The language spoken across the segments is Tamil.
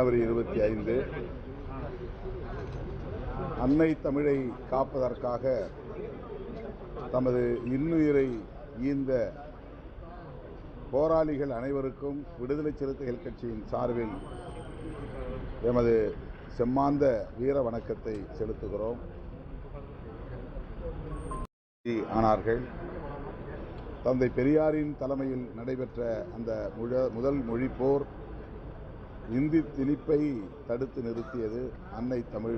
ஜனவரி 25 அன்னை தமிழை காப்பதற்காக தமது இன்னுயிரை ஈந்த போராளிகள் அனைவருக்கும் விடுதலை சிறுத்தைகள் கட்சியின் சார்பில் எமது செம்மாந்த வீர வணக்கத்தை செலுத்துகிறோம். ஆனார்கள். தந்தை பெரியாரின் தலைமையில் நடைபெற்ற அந்த முதல் மொழிப்போர் இந்தி திணிப்பை தடுத்து நிறுத்தியது. அன்னை தமிழ்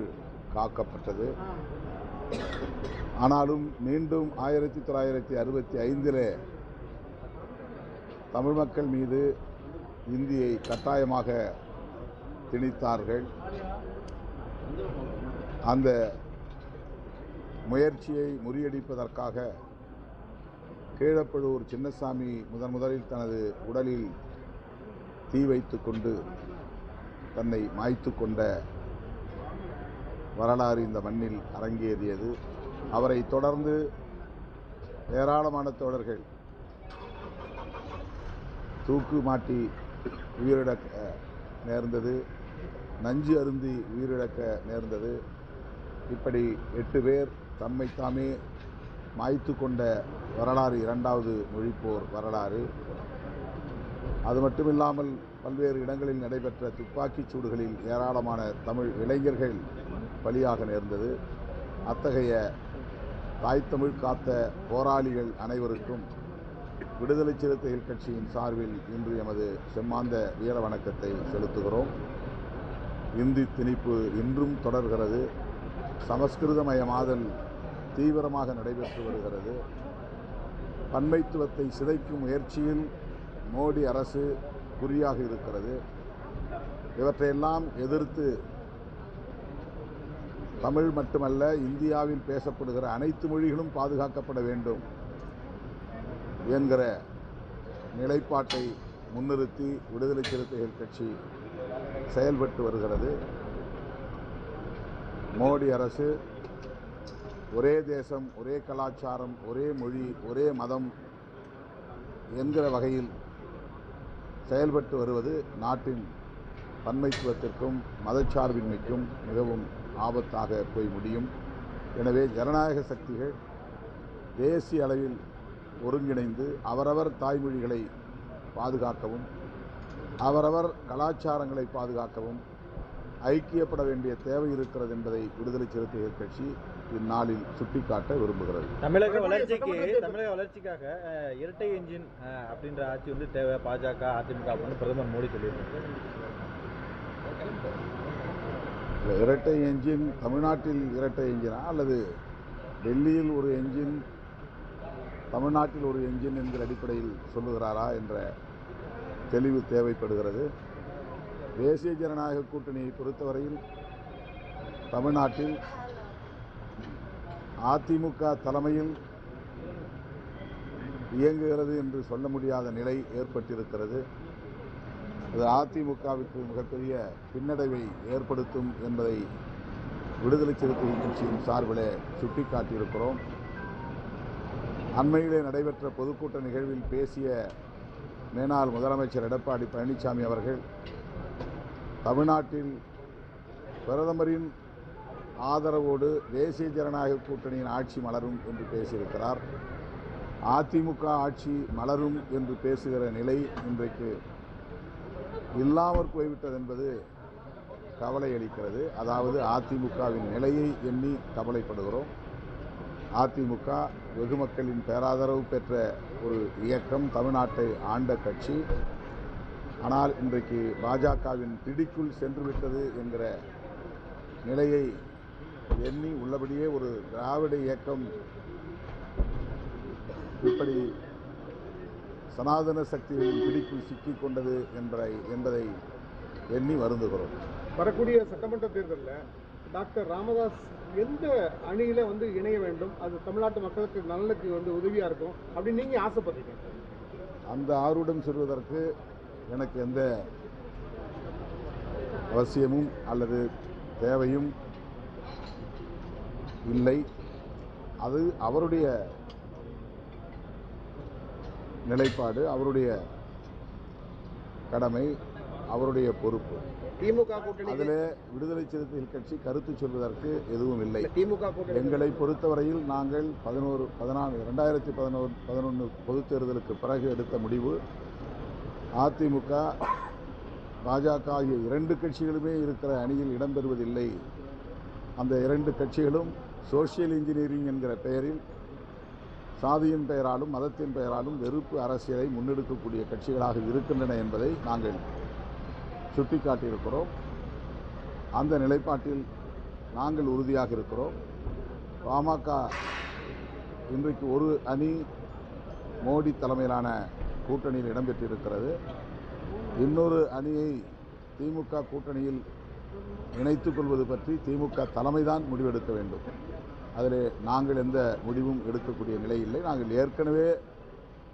காக்கப்பட்டது. ஆனாலும் மீண்டும் 1965 தமிழ் மக்கள் மீது இந்தியை கட்டாயமாக திணித்தார்கள். அந்த முயற்சியை முறியடிப்பதற்காக கீழப்பழுவூர் சின்னசாமி முதலில் தனது உடலில் தீ வைத்து கொண்டு தன்னை மாய்த்து கொண்ட வரலாறு இந்த மண்ணில் அரங்கேறியது. அவரை தொடர்ந்து ஏராளமான தோழர்கள் தூக்கு மாட்டி உயிரிழக்க நேர்ந்தது, நஞ்சு அருந்தி உயிரிழக்க நேர்ந்தது. இப்படி 8 பேர் தம்மை தாமே மாய்த்து கொண்ட வரலாறு இரண்டாவது மொழிப்போர் வரலாறு. அது மட்டுமில்லாமல் பல்வேறு இடங்களில் நடைபெற்ற துப்பாக்கிச் சூடுகளில் ஏராளமான தமிழ் இளைஞர்கள் பலியாக நேர்ந்தது. அத்தகைய தாய் தமிழ் காத்த போராளிகள் அனைவருக்கும் விடுதலை சிறுத்தைகள் கட்சியின் சார்பில் இன்று எமது செம்மாந்த வீர வணக்கத்தை செலுத்துகிறோம். இந்தி திணிப்பு இன்றும் தொடர்கிறது. சமஸ்கிருதமயமாதல் தீவிரமாக நடைபெற்று வருகிறது. பன்மைத்துவத்தை சிதைக்கும் முயற்சியில் மோடி அரசு குறியாக இருக்கிறது. இவற்றையெல்லாம் எதிர்த்து தமிழ் மட்டுமல்ல, இந்தியாவில் பேசப்படுகிற அனைத்து மொழிகளும் பாதுகாக்கப்பட வேண்டும் என்கிற நிலைப்பாட்டை முன்னிறுத்தி விடுதலை சிறுத்தைகள் கட்சி செயல்பட்டு வருகிறது. மோடி அரசு ஒரே தேசம், ஒரே கலாச்சாரம், ஒரே மொழி, ஒரே மதம் என்கிற வகையில் செயல்பட்டு வருவது நாட்டின் பன்மைத்துவத்திற்கும் மதச்சார்பின்மைக்கும் மிகவும் ஆபத்தாக போய் முடியும். எனவே ஜனநாயக சக்திகள் தேசிய அளவில் ஒருங்கிணைந்து அவரவர் தாய்மொழிகளை பாதுகாக்கவும் அவரவர் கலாச்சாரங்களை பாதுகாக்கவும் ஐக்கியப்பட வேண்டிய தேவை இருக்கிறது என்பதை விடுதலை சிறுத்தைகள் கட்சி இந்நாளில் சுட்டிக்காட்ட விரும்புகிறது. தமிழக வளர்ச்சிக்காக இரட்டை என்ஜின் அப்படின்ற ஆட்சி வந்து தேவை. பாஜக, அதிமுக அப்படின்னு பிரதமர் மோடி சொல்லியிருக்காரு. இரட்டை என்ஜின் தமிழ்நாட்டில் இரட்டை என்ஜினா அல்லது டெல்லியில் ஒரு என்ஜின் தமிழ்நாட்டில் ஒரு என்ஜின் என்கிற அடிப்படையில் சொல்லுகிறாரா என்ற தெளிவு தேவைப்படுகிறது. தேசிய ஜனநாயக கூட்டணியை பொறுத்தவரையில் தமிழ்நாட்டில் அதிமுக தலைமையில் இயங்குகிறது என்று சொல்ல முடியாத நிலை ஏற்பட்டிருக்கிறது. அது அதிமுகவுக்கு மிகப்பெரிய பின்னடைவை ஏற்படுத்தும் என்பதை விடுதலை சிறுத்தைகள் கட்சியின் சார்பிலே சுட்டிக்காட்டியிருக்கிறோம். அண்மையிலே நடைபெற்ற பொதுக்கூட்ட நிகழ்வில் பேசிய மேனாள் முதலமைச்சர் எடப்பாடி பழனிசாமி அவர்கள் தமிழ்நாட்டில் பிரதமரின் ஆதரவோடு தேசிய ஜனநாயக கூட்டணியின் ஆட்சி மலரும் என்று பேசியிருக்கிறார். அதிமுக ஆட்சி மலரும் என்று பேசுகிற நிலை இன்றைக்கு இல்லாமற் போய்விட்டது என்பது கவலை அளிக்கிறது. அதாவது அதிமுகவின் நிலையை எண்ணி கவலைப்படுகிறோம். அதிமுக வெகு மக்களின் பேராதரவு பெற்ற ஒரு இயக்கம், தமிழ்நாட்டை ஆண்ட கட்சி. ஆனால் இன்றைக்கு பாஜகவின் பிடிக்குள் சென்றுவிட்டது என்கிற நிலையை எண்ணி உள்ளபடியே ஒரு திராவிட இயக்கம் இப்படி சனாதன சக்திகளின் பிடிக்குள் சிக்கிக் கொண்டது என்பதை எண்ணி வருந்துகிறோம். வரக்கூடிய சட்டமன்ற தேர்தலில் டாக்டர் ராமதாஸ் எந்த அணியில இணைய வேண்டும், அது தமிழ்நாட்டு மக்களுக்கு நலனுக்கு உதவியாக இருக்கும் அப்படின்னு நீங்கள் ஆசைப்படுறீங்க? அந்த ஆர்வம் சொல்வதற்கு எனக்கு எந்த அவசியமும் அல்லது தேவையும் இல்லை. அது அவருடைய நிலைப்பாடு, அவருடைய கடமை. அவருடைய பொறுப்பு. திமுக கூட்டணி அதில் விடுதலை சிறுத்தைகள் கட்சி கருத்து சொல்வதற்கு எதுவும் இல்லை. திமுக கூட்டணி எங்களை பொறுத்தவரையில் நாங்கள் 2011 பொதுத் தேர்தலுக்கு பிறகு எடுத்த முடிவு, அதிமுக பாஜக ஆகிய 2 கட்சிகளுமே இருக்கிற அணியில் இடம்பெறுவதில்லை. அந்த 2 கட்சிகளும் சோசியல் இன்ஜினியரிங் என்கிற பெயரில் சாதியின் பெயராலும் மதத்தின் பெயராலும் வெறுப்பு அரசியலை முன்னெடுக்கக்கூடிய கட்சிகளாக இருக்கின்றன என்பதை நாங்கள் சுட்டிக்காட்டியிருக்கிறோம். அந்த நிலைப்பாட்டில் நாங்கள் உறுதியாக இருக்கிறோம். பாமக இன்றைக்கு ஒரு அணி மோடி தலைமையிலான கூட்டணியில் இடம்பெற்றிருக்கிறது. இன்னொரு அணியை திமுக கூட்டணியில் இணைத்துக் கொள்வது பற்றி திமுக தலைமைதான் முடிவெடுக்க வேண்டும். அதில் நாங்கள் எந்த முடிவும் எடுக்கக்கூடிய நிலை இல்லை. நாங்கள் ஏற்கனவே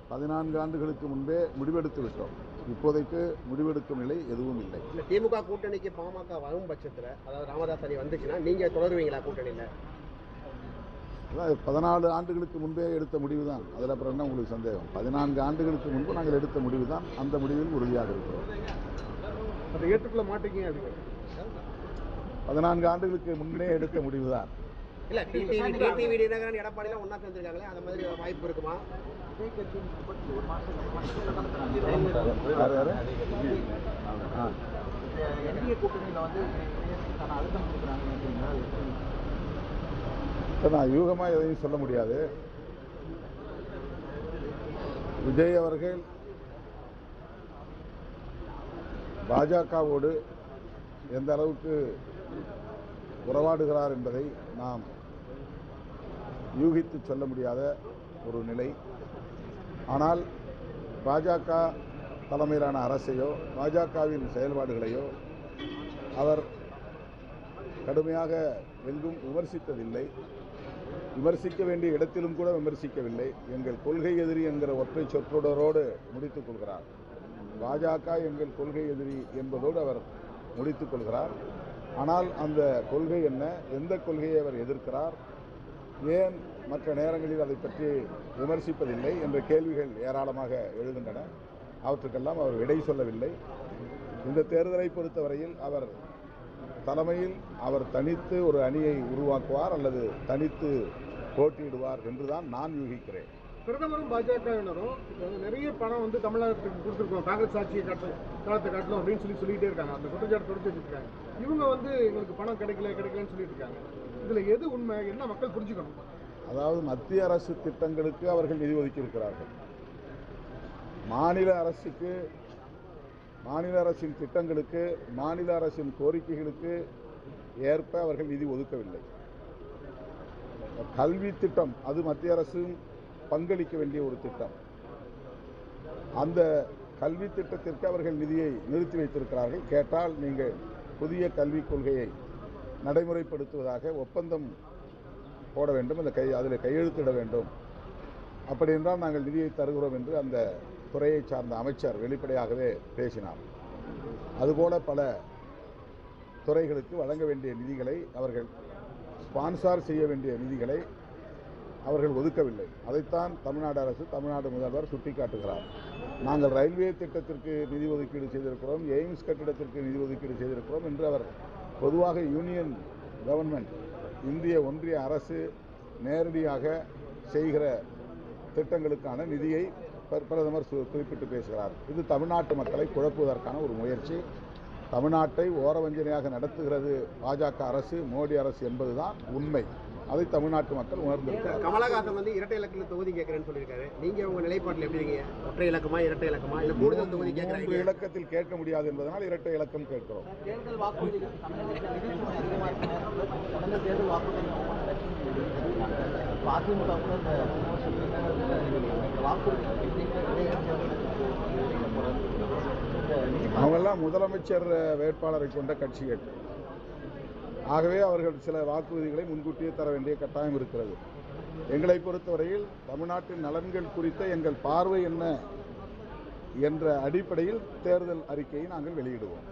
14 ஆண்டுகளுக்கு முன்பே முடிவெடுத்து விட்டோம். இப்போதைக்கு முடிவெடுக்கும் நிலை எதுவும் இல்லை. திமுக கூட்டணிக்கு பாமக வரும் பட்சத்தில், அதாவது ராமதாஸ் அணி வந்துச்சுன்னா நீங்கள் தொடருவீங்களா கூட்டணியில்? 14 ஆண்டுகளுக்கு முன்பே எடுத்த முடிவு தான். அதில் அப்புறம் என்ன உங்களுக்கு சந்தேகம்? 14 ஆண்டுகளுக்கு முன்பு நாங்கள் எடுத்த முடிவு தான். அந்த முடிவில் உறுதியாக இருக்கிறோம். அதை ஏற்றுக்கொள்ள மாட்டீங்க அப்படின்னு 14 ஆண்டுகளுக்கு முன்னே எடுத்த முடிவு தான். இல்லை, டிடிவி தினகரன் எடப்பாடிலாம் ஒன்றா சேர்ந்துருக்காங்களே, அந்த மாதிரி வாய்ப்பு இருக்குமா? நான் யூகமாக எதையும் சொல்ல முடியாது. விஜய் அவர்கள் பாஜகவோடு எந்த அளவுக்கு உறவாடுகிறார் என்பதை நாம் யூகித்து சொல்ல முடியாத ஒரு நிலை. ஆனால் பாஜக தலைமையிலான அரசையோ பாஜகவின் செயல்பாடுகளையோ அவர் கடுமையாக எங்கும் விமர்சித்ததில்லை. விமர்சிக்க வேண்டிய இடத்திலும் கூட விமர்சிக்கவில்லை. எங்கள் கொள்கை எதிரி என்கிற ஒற்றை சொற்றொடரோடு முடித்துக் கொள்கிறார். பாஜக எங்கள் கொள்கை எதிரி என்பதோடு அவர் முடித்துக் கொள்கிறார். ஆனால் அந்த கொள்கை என்ன, எந்த கொள்கையை அவர் எதிர்க்கிறார், ஏன் மற்ற நேரங்களில் அதை பற்றி விமர்சிப்பதில்லை என்ற கேள்விகள் ஏராளமாக எழுகின்றன. அவற்றுக்கெல்லாம் அவர் விடை சொல்லவில்லை. இந்த தேர்தலை பொறுத்தவரையில் அவர் தலைமையில் அவர் தனித்து ஒரு அணியை உருவாக்குவார் அல்லது தனித்து போட்டியிடுவார் என்றுதான் நான் யூகிக்கிறேன். பிரதமரும் பாஜகவினரும் நிறைய பணம் தமிழகத்துக்கு கொடுத்துருக்கோம், காங்கிரஸ் ஆட்சியை காலத்தை காட்டணும் அப்படின்னு சொல்லிட்டே இருக்காங்க. அந்த குற்றச்சாட்டு தொடர்ந்து வச்சுருக்காங்க. இவங்க எங்களுக்கு பணம் கிடைக்கலன்னு சொல்லிட்டு இருக்காங்க. இதில் எது உண்மை, என்ன மக்கள் புரிஞ்சுக்கணும்? அதாவது மத்திய அரசு திட்டங்களுக்கு அவர்கள் நிதி ஒதுக்கி இருக்கிறார்கள். மாநில அரசின் திட்டங்களுக்கு, மாநில அரசின் கோரிக்கைகளுக்கு ஏற்ப அவர்கள் நிதி ஒதுக்கவில்லை. கல்வி திட்டம் அது மத்திய அரசும் பங்களிக்க வேண்டிய ஒரு திட்டம். அந்த கல்வி திட்டத்திற்கு அவர்கள் நிதியை நிறுத்தி வைத்திருக்கிறார்கள். கேட்டால் நீங்கள் புதிய கல்விக் கொள்கையை நடைமுறைப்படுத்துவதாக ஒப்பந்தம் போட வேண்டும், அதில் கையெழுத்திட வேண்டும். அப்படி என்றால் நாங்கள் நிதியை தருகிறோம் என்று அந்த துறையை சார்ந்த அமைச்சர் வெளிப்படையாகவே பேசினார். அதுபோல பல துறைகளுக்கு வழங்க வேண்டிய நிதிகளை அவர்கள் ஸ்பான்சர் செய்ய வேண்டிய நிதிகளை அவர்கள் ஒதுக்கவில்லை. அதைத்தான் தமிழ்நாடு அரசு, தமிழ்நாடு முதல்வர் சுட்டிக்காட்டுகிறார். நாங்கள் ரயில்வே திட்டத்திற்கு நிதி ஒதுக்கீடு செய்திருக்கிறோம், எய்ம்ஸ் கட்டிடத்திற்கு நிதி ஒதுக்கீடு செய்திருக்கிறோம் என்று அவர் பொதுவாக யூனியன் கவர்மெண்ட், இந்திய ஒன்றிய அரசு நேரடியாக செய்கிற திட்டங்களுக்கான நிதியை பிரதமர் குறிப்பிட்டு பேசுகிறார். இது தமிழ்நாட்டு மக்களை குழப்புவதற்கான ஒரு முயற்சி. தமிழ்நாட்டை ஓரவஞ்சனையாக நடத்துகிறது பாஜக அரசு, மோடி அரசு என்பதுதான் உண்மை. அதை தமிழ்நாட்டு மக்கள் உணர்ந்திருக்கிறார். கமலஹாசன் இரட்டை இலக்கில் தொகுதி கேட்கிறேன்னு சொல்லியிருக்காரு. நீங்க உங்க நிலைப்பாட்டில் எப்படி இருக்கீங்க? ஒற்றை இலக்கமா, இரட்டை இலக்கமா, இல்ல கூடுதல் தொகுதி கேட்கிறாங்க? 3 இலக்கத்தில் கேட்க முடியாது என்பதனால் இரட்டை இலக்கம் கேட்கிறோம். தேர்தல் வாக்குறுதிகள் அவங்கெல்லாம் முதலமைச்சர் வேட்பாளரை கொண்ட கட்சிகள். ஆகவே அவர்கள் சில வாக்குறுதிகளை முன்கூட்டியே தர வேண்டிய கட்டாயம் இருக்கிறது. எங்களை பொறுத்தவரையில் தமிழ்நாட்டின் நலன்கள் குறித்த எங்கள் பார்வை என்ன என்ற அடிப்படையில் தேர்தல் அறிக்கையை நாங்கள் வெளியிடுவோம்.